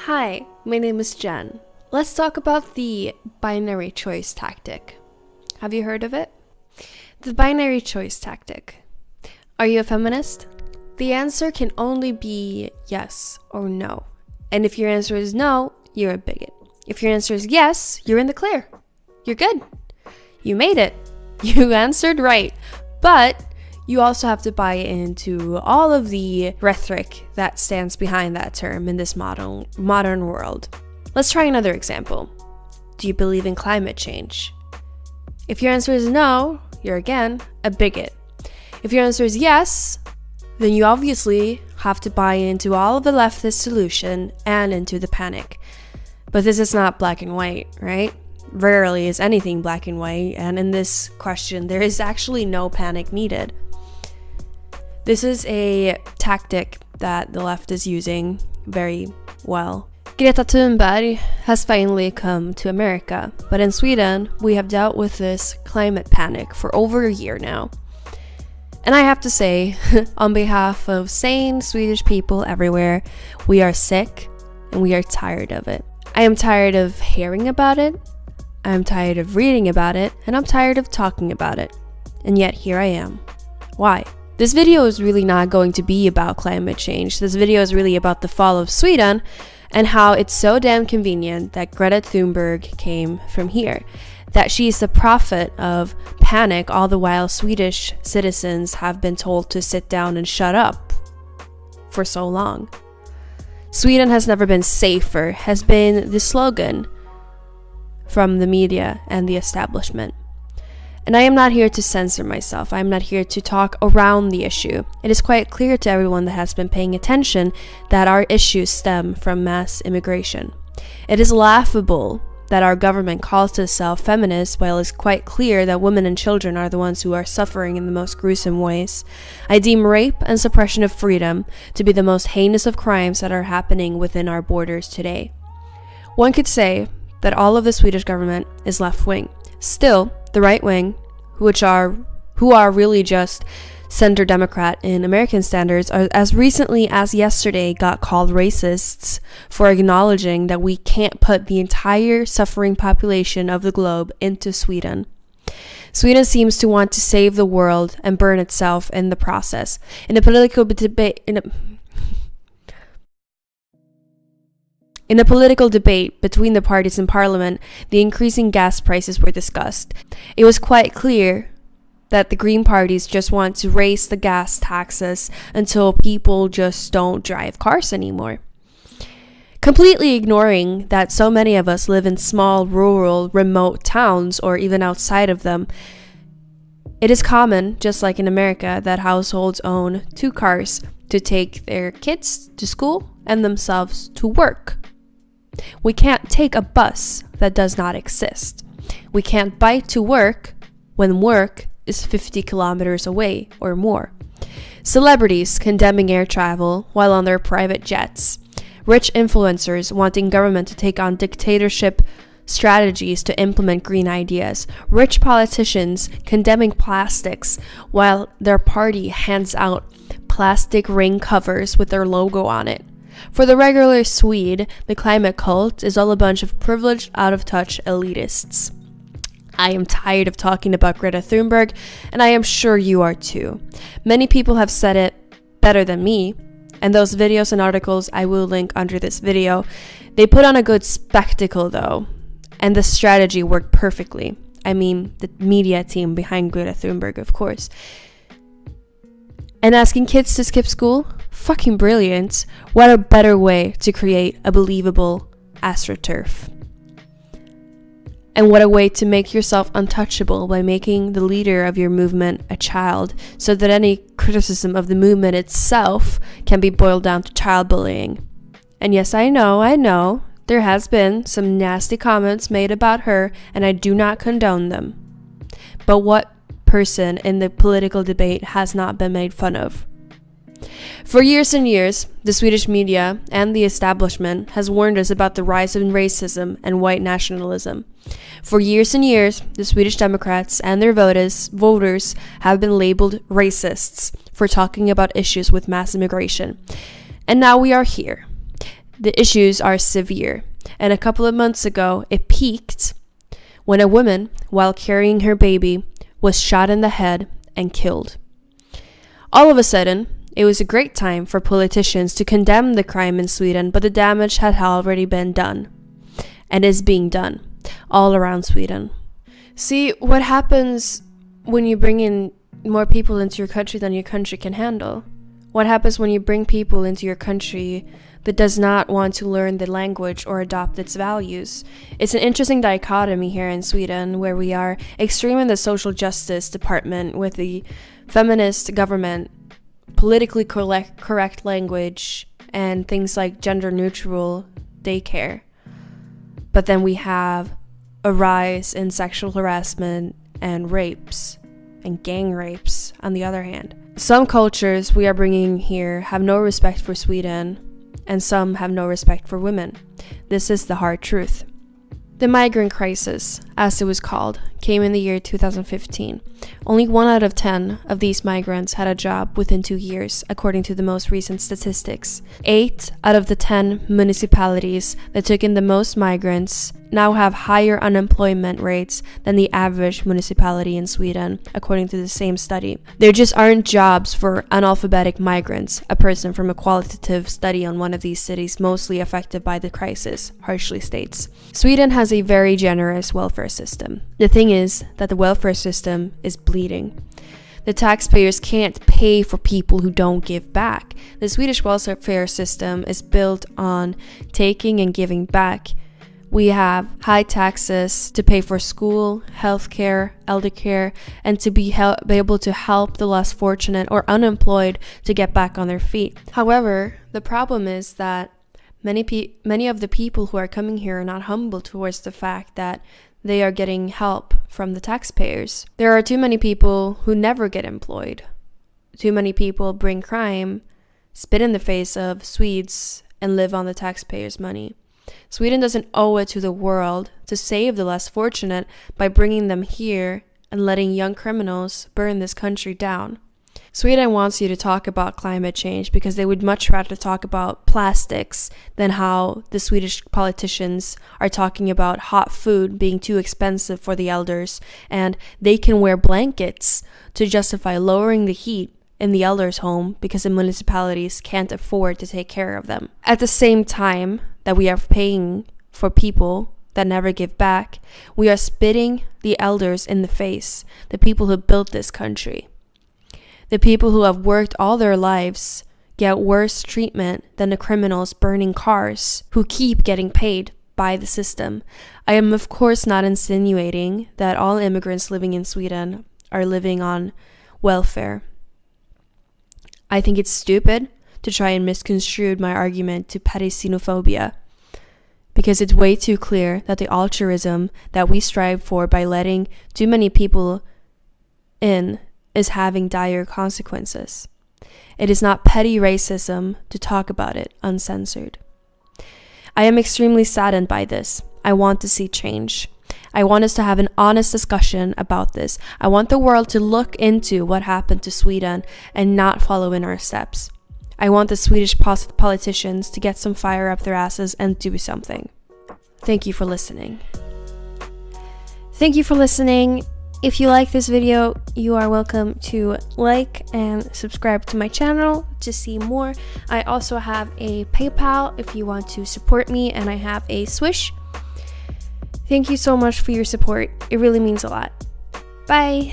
Hi, my name is Jen. Let's talk about the binary choice tactic. Have you heard of it? The binary choice tactic. Are you a feminist? The answer can only be yes or no. And if your answer is no, you're a bigot. If your answer is yes, you're in the clear. You're good. You made it. You answered right. But you also have to buy into all of the rhetoric that stands behind that term in this modern world. Let's try another example. Do you believe in climate change? If your answer is no, you're again a bigot. If your answer is yes, then you obviously have to buy into all of the leftist solution and into the panic. But this is not black and white, right? Rarely is anything black and white, and in this question, there is actually no panic needed. This is a tactic that the left is using very well. Greta Thunberg has finally come to America, but in Sweden, we have dealt with this climate panic for over a year now. And I have to say, on behalf of sane Swedish people everywhere, we are sick and we are tired of it. I am tired of hearing about it, I'm tired of reading about it, and I'm tired of talking about it. And yet here I am. Why? This video is really not going to be about climate change. This video is really about the fall of Sweden and how it's so damn convenient that Greta Thunberg came from here. That she's the prophet of panic, all the while Swedish citizens have been told to sit down and shut up for so long. Sweden has never been safer, has been the slogan from the media and the establishment. And I am not here to censor myself. I am not here to talk around the issue. It is quite clear to everyone that has been paying attention that our issues stem from mass immigration. It is laughable that our government calls itself feminist while it's quite clear that women and children are the ones who are suffering in the most gruesome ways. I deem rape and suppression of freedom to be the most heinous of crimes that are happening within our borders today. One could say that all of the Swedish government is left-wing. Still, the right wing, who are really just center Democrat in American standards, are as recently as yesterday got called racists for acknowledging that we can't put the entire suffering population of the globe into Sweden. Sweden seems to want to save the world and burn itself in the process. In a political debate between the parties in parliament, the increasing gas prices were discussed. It was quite clear that the Green parties just want to raise the gas taxes until people just don't drive cars anymore. Completely ignoring that so many of us live in small, rural, remote towns or even outside of them. It is common, just like in America, that households own 2 cars to take their kids to school and themselves to work. We can't take a bus that does not exist. We can't bike to work when work is 50 kilometers away or more. Celebrities condemning air travel while on their private jets. Rich influencers wanting government to take on dictatorship strategies to implement green ideas. Rich politicians condemning plastics while their party hands out plastic ring covers with their logo on it. For the regular Swede, the climate cult is all a bunch of privileged, out-of-touch elitists. I am tired of talking about Greta Thunberg, and I am sure you are too. Many people have said it better than me, and those videos and articles I will link under this video. They put on a good spectacle though, and the strategy worked perfectly. I mean, the media team behind Greta Thunberg, of course. And asking kids to skip school? Fucking brilliant. What a better way to create a believable astroturf. And what a way to make yourself untouchable by making the leader of your movement a child, so that any criticism of the movement itself can be boiled down to child bullying. And yes, I know, there has been some nasty comments made about her, and I do not condone them. But what person in the political debate has not been made fun of? For years and years, the Swedish media and the establishment has warned us about the rise in racism and white nationalism. For years and years, the Swedish Democrats and their voters have been labeled racists for talking about issues with mass immigration. And now we are here. The issues are severe, and a couple of months ago, it peaked when a woman, while carrying her baby, was shot in the head and killed. All of a sudden, it was a great time for politicians to condemn the crime in Sweden, but the damage had already been done, and is being done all around Sweden. See, what happens when you bring in more people into your country than your country can handle? What happens when you bring people into your country that does not want to learn the language or adopt its values? It's an interesting dichotomy here in Sweden, where we are extreme in the social justice department with the feminist government, politically correct language, and things like gender neutral daycare. But then we have a rise in sexual harassment and rapes and gang rapes on the other hand. Some cultures we are bringing here have no respect for Sweden, and some have no respect for women. This is the hard truth. The migrant crisis, as it was called, came in the year 2015. Only 1 out of 10 of these migrants had a job within 2 years, according to the most recent statistics. 8 out of the 10 municipalities that took in the most migrants now have higher unemployment rates than the average municipality in Sweden, according to the same study. There just aren't jobs for analphabetic migrants, a person from a qualitative study on one of these cities mostly affected by the crisis harshly states. Sweden has a very generous welfare system. The thing is that the welfare system is bleeding. The taxpayers can't pay for people who don't give back. The Swedish welfare system is built on taking and giving back. We have high taxes to pay for school, healthcare, elder care, and to be able to help the less fortunate or unemployed to get back on their feet. However, the problem is that many of the people who are coming here are not humble towards the fact that they are getting help from the taxpayers. There are too many people who never get employed. Too many people bring crime, spit in the face of Swedes, and live on the taxpayers' money. Sweden doesn't owe it to the world to save the less fortunate by bringing them here and letting young criminals burn this country down. Sweden wants you to talk about climate change because they would much rather talk about plastics than how the Swedish politicians are talking about hot food being too expensive for the elders, and they can wear blankets to justify lowering the heat in the elders' home because the municipalities can't afford to take care of them. At the same time that we are paying for people that never give back, we are spitting the elders in the face, the people who built this country. The people who have worked all their lives get worse treatment than the criminals burning cars who keep getting paid by the system. I am of course not insinuating that all immigrants living in Sweden are living on welfare. I think it's stupid to try and misconstrue my argument to petty xenophobia, because it's way too clear that the altruism that we strive for by letting too many people in is having dire consequences. It is not petty racism to talk about it uncensored. I am extremely saddened by this. I want to see change. I want us to have an honest discussion about this. I want the world to look into what happened to Sweden and not follow in our steps. I want the Swedish politicians to get some fire up their asses and do something. Thank you for listening. Thank you for listening. If you like this video, you are welcome to like and subscribe to my channel to see more. I also have a PayPal if you want to support me, and I have a Swish. Thank you so much for your support. It really means a lot. Bye.